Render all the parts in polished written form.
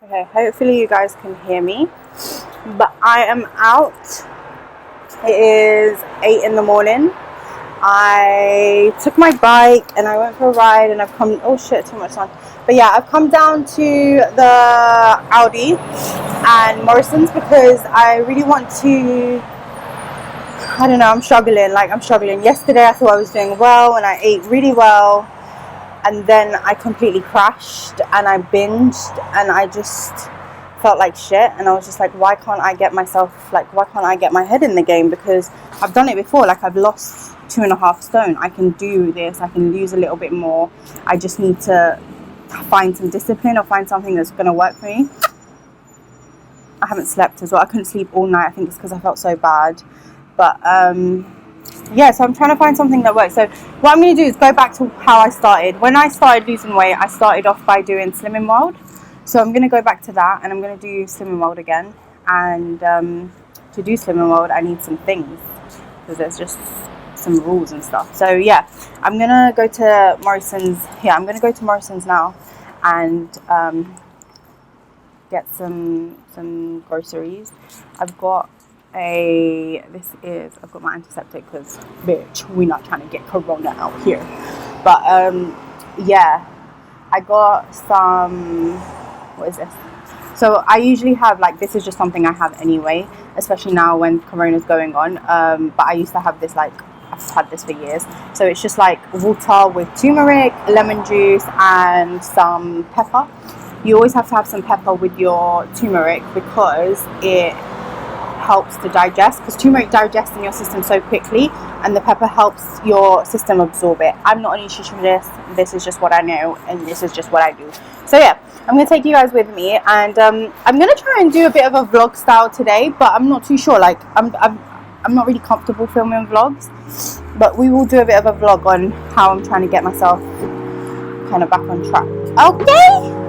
Okay, hopefully you guys can hear me. But I am out. It is 8 in the morning. I took my bike and I went for a ride and I've come, oh shit, too much sun. But yeah, I've come down to the Audi and Morrison's because I really want to, I don't know, I'm struggling. Yesterday I thought I was doing well and I ate really well. And then I completely crashed and I binged and I just felt like shit. And I was just like, why can't I get my head in the game? Because I've done it before. Like, I've lost 2.5 stone. I can do this. I can lose a little bit more. I just need to find some discipline or find something that's going to work for me. I haven't slept as well. I couldn't sleep all night. I think it's because I felt so bad. But yeah, so I'm trying to find something that works. So what I'm going to do is go back to how I started. When I started losing weight, I started off by doing Slimming World. So I'm going to go back to that and I'm going to do Slimming World again. And to do Slimming World, I need some things because there's just some rules and stuff. So yeah, I'm going to go to Morrison's. Yeah, I'm going to go to Morrison's now and get some groceries. I've got I've got my antiseptic because bitch, we're not trying to get corona out here. But yeah, I got some, what is this? So I usually have, like, this is just something I have anyway, especially now when corona's going on. But I used to have this, like, I've had this for years. So it's just like water with turmeric, lemon juice and some pepper. You always have to have some pepper with your turmeric because it helps to digest, because turmeric digests in your system so quickly and the pepper helps your system absorb it. I'm not a nutritionist, this is just what I know and this is just what I do. So yeah, I'm going to take you guys with me and I'm going to try and do a bit of a vlog style today, but I'm not too sure, like I'm not really comfortable filming vlogs, but we will do a bit of a vlog on how I'm trying to get myself kind of back on track. Okay.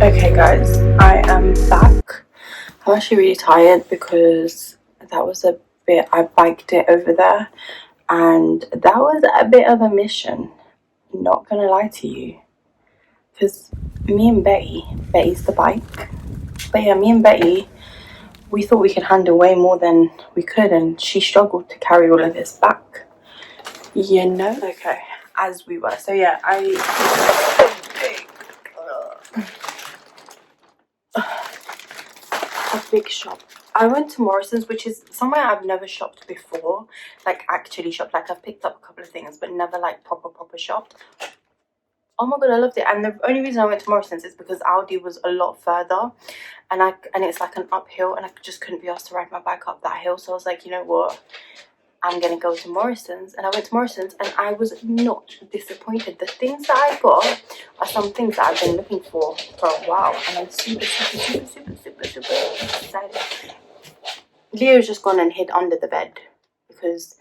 Okay guys, I am back. I'm actually really tired because that was a bit, I biked it over there and that was a bit of a mission, not gonna lie to you, because me and Betty's the bike, but yeah, me and Betty, we thought we could handle way more than we could and she struggled to carry all of this back, you know. Okay, as we were, so yeah, a big shop. I went to Morrison's, which is somewhere I've never shopped before, like actually shopped. Like, I've picked up a couple of things but never like proper shopped. Oh my god, I loved it. And the only reason I went to Morrison's is because Aldi was a lot further and it's like an uphill and I just couldn't be asked to ride my bike up that hill. So I was like, you know what, I'm gonna go to Morrison's. And I went to Morrison's and I was not disappointed. The things that I got are some things that I've been looking for a while and I'm super excited. Leo's just gone and hid under the bed because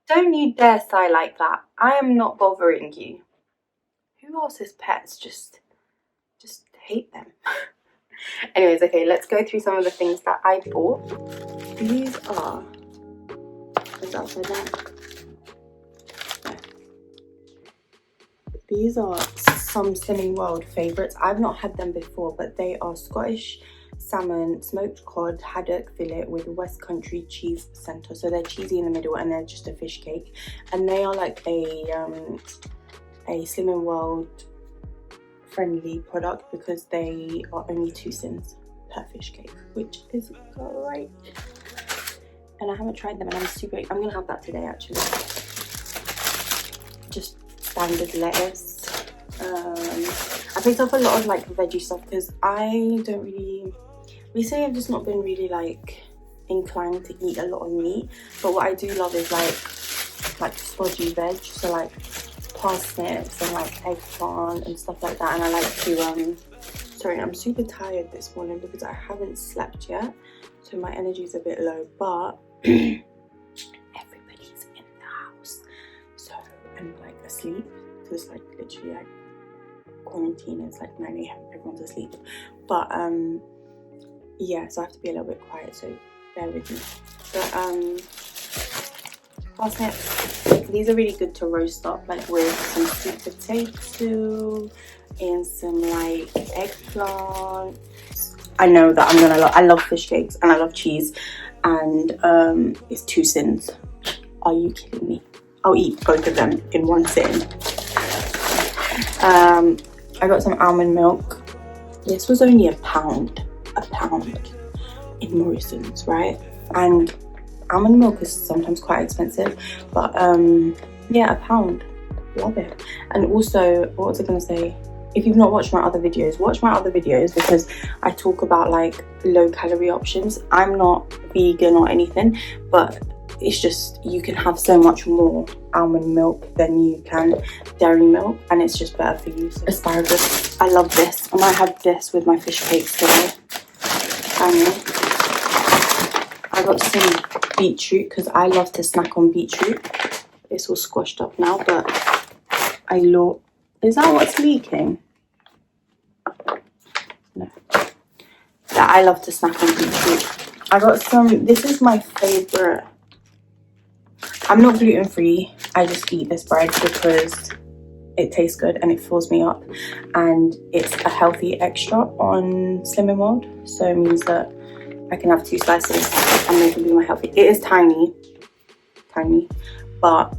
don't you dare sigh like that. I am not bothering you. Who else's pets just hate them? Anyways, okay, let's go through some of the things that I bought. These are, is that upside down? No. These are some Slimming World favourites. I've not had them before, but they are Scottish salmon, smoked cod, haddock fillet with West Country cheese centre. So they're cheesy in the middle and they're just a fish cake. And they are like a Slimming World friendly product because they are only 2 cents per fish cake, which is great. And I haven't tried them and I'm gonna have that today actually. Just standard lettuce. I picked up a lot of like veggie stuff because I don't really, recently I've just not been really like inclined to eat a lot of meat, but what I do love is like stodgy veg, so like parsnips and like eggplant and stuff like that. And I like to sorry, I'm super tired this morning because I haven't slept yet, so my energy is a bit low, but everybody's in the house, so I'm like asleep because like literally like quarantine, it's like 9 AM, everyone's asleep, but yeah, so I have to be a little bit quiet, so bear with me. But parsnips. These are really good to roast up, like with some sweet potato and some like eggplant. I know that I'm gonna I love fish cakes and I love cheese, and it's 2 sins. Are you kidding me? I'll eat both of them in one sitting. I got some almond milk. This was only a pound in Morrison's, right? And almond milk is sometimes quite expensive, but yeah, a pound. Love it. And also, what was I gonna say? If you've not watched my other videos, watch my other videos, because I talk about like low calorie options. I'm not vegan or anything, but it's just you can have so much more almond milk than you can dairy milk, and it's just better for you. So asparagus, I love this. I might have this with my fish cakes today. I got some beetroot because I love to snack on beetroot. It's all squashed up now, but I love. Is that what's leaking? No. Yeah, I love to snack on beetroot. I got some. This is my favorite. I'm not gluten free. I just eat this bread because it tastes good and it fills me up, and it's a healthy extra on Slimming World, so it means that I can have 2 slices and they can be my healthy. It is tiny, but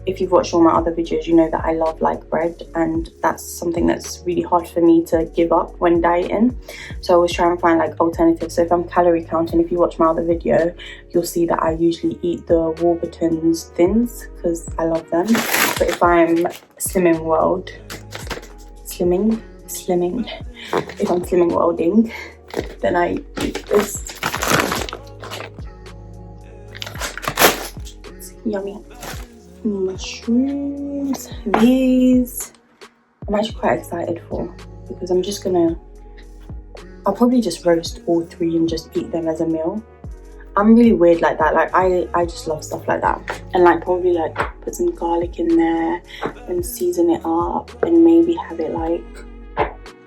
if you've watched all my other videos, you know that I love like bread, and that's something that's really hard for me to give up when dieting. So I always try and find like alternatives. So if I'm calorie counting, if you watch my other video, you'll see that I usually eat the Warburton's thins because I love them. But if I'm Slimming World, if I'm Slimming Worlding, then I eat this. It's yummy. Mushrooms, these I'm actually quite excited for, because I'll probably just roast all 3 and just eat them as a meal. I'm really weird like that. Like I just love stuff like that, and like probably like put some garlic in there and season it up, and maybe have it like,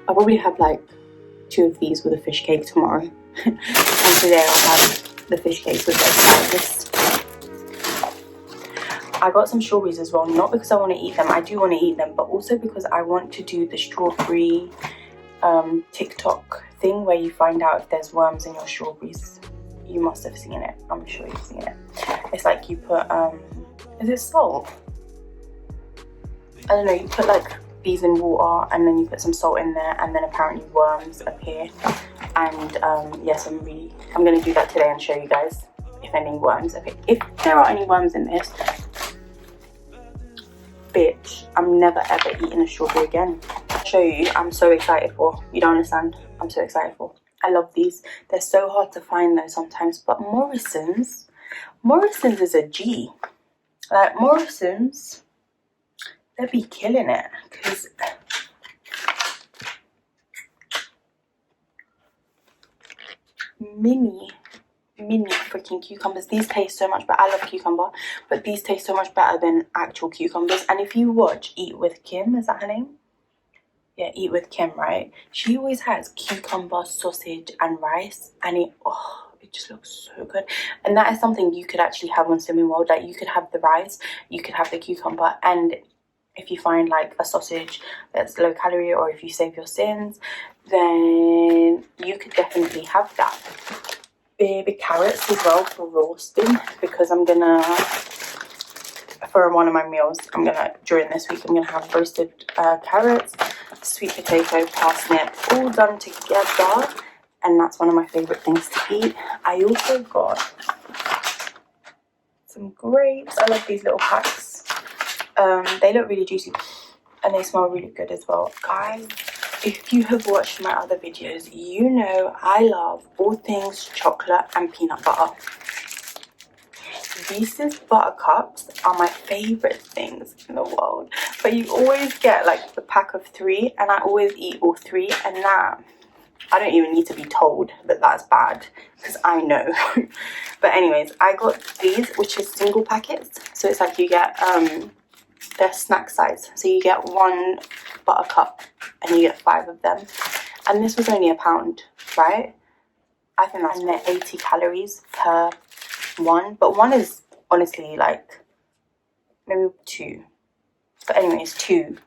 I'll probably have like 2 of these with a fish cake tomorrow. And today I'll have the fish cake with the asparagus. I got some strawberries as well, not because I want to eat them. I do want to eat them, but also because I want to do the strawberry TikTok thing where you find out if there's worms in your strawberries. You must have seen it. I'm sure you've seen it. It's like you put, is it salt? I don't know, you put like these in water and then you put some salt in there, and then apparently worms appear. And yes, I'm going to do that today and show you guys if any worms appear. If there are any worms in this, bitch, I'm never ever eating a strawberry again. I'll show you. I'm so excited for. You don't understand. I'm so excited for. I love these. They're so hard to find though sometimes, but Morrison's is a G. Like Morrison's, they be killing it, because mini freaking cucumbers. These taste so much better. I love cucumber, but these taste so much better than actual cucumbers. And if you watch Eat with Kim, is that her name? Yeah, Eat with Kim, right? She always has cucumber, sausage and rice, and it just looks so good. And that is something you could actually have on Slimming World. Like you could have the rice, you could have the cucumber, and if you find like a sausage that's low calorie, or if you save your sins, then you could definitely have that. Baby carrots as well for roasting, because I'm gonna, for one of my meals, during this week, I'm gonna have roasted carrots, sweet potato, parsnip, all done together, and that's one of my favorite things to eat. I also got some grapes. I love these little packs. They look really juicy and they smell really good as well. Guys, if you have watched my other videos, you know I love all things chocolate and peanut butter. Reese's Buttercups are my favorite things in the world, but you always get like the pack of 3, and I always eat all 3, and that, I don't even need to be told that that's bad, because I know. But anyways, I got these, which is single packets, so it's like you get they're snack size, so you get 1 buttercup and you get 5 of them, and this was only a pound, right? I think that's, and they're 80 calories per one, but one is honestly like maybe 2. But anyways, 2.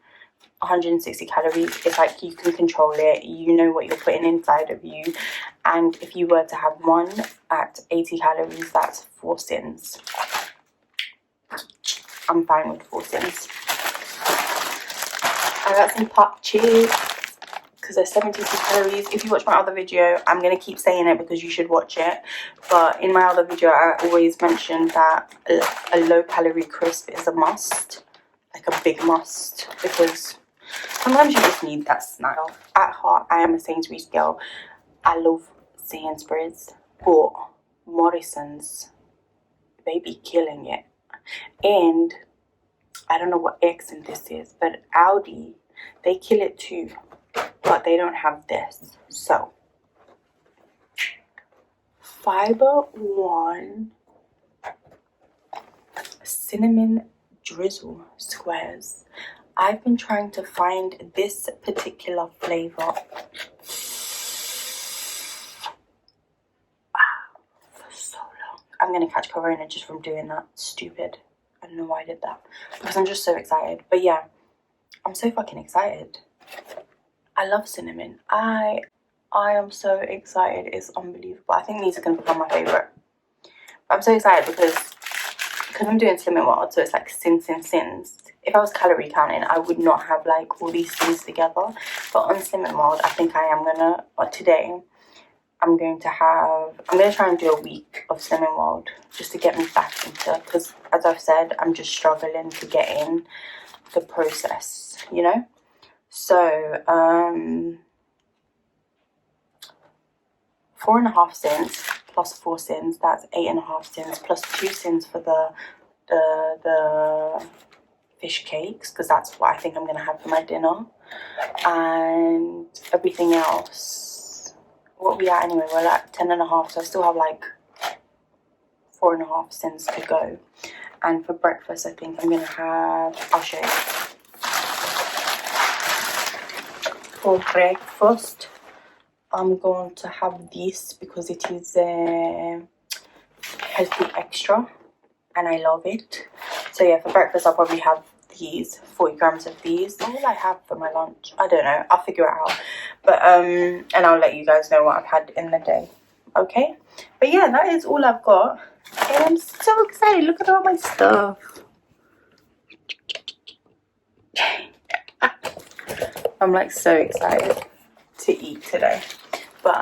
160 calories. It's like you can control it, you know what you're putting inside of you, and if you were to have one at 80 calories, that's 4 sins. I'm fine with 4 sins. I got some pop chips because they're 72 calories. If you watch my other video, I'm going to keep saying it because you should watch it, but in my other video I always mentioned that a low calorie crisp is a must, like a big must, because sometimes you just need that snack. At heart, I am a Sainsbury's girl. I love Sainsbury's, but Morrison's, they be killing it. And I don't know what accent this is, but Aldi, they kill it too, but they don't have this. So, Fiber One Cinnamon Drizzle Squares. I've been trying to find this particular flavor for so long. I'm gonna catch corona just from doing that. Stupid. I don't know why I did that, because I'm just so excited. But yeah, I'm so fucking excited. I love cinnamon. I am so excited. It's unbelievable. I think these are gonna become my favorite. I'm so excited because I'm doing Slimming World, so it's like sins. If I was calorie counting, I would not have like all these things together. But on Slimming World, I think I am gonna, or today, I'm going to try and do a week of Slimming World just to get me back into, because as I've said, I'm just struggling to get in the process, you know? So, 4.5 sins plus 4 sins, that's 8.5 sins, plus 2 sins for the fish cakes, because that's what I think I'm gonna have for my dinner, and everything else. What we at anyway? We're at 10.5, so I still have like 4.5 sins to go. And for breakfast, I think I'm gonna have, I'll show you. For breakfast, I'm going to have this because it is healthy extra and I love it. So yeah, for breakfast I'll probably have these 40 grams of these. What will I have for my lunch? I don't know, I'll figure it out. But and I'll let you guys know what I've had in the day. Okay, but yeah, that is all I've got, and I'm so excited. Look at all my stuff. I'm like so excited to eat today. But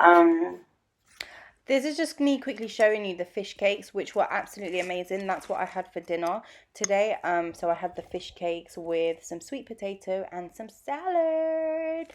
this is just me quickly showing you the fish cakes, which were absolutely amazing. That's what I had for dinner today. So I had the fish cakes with some sweet potato and some salad.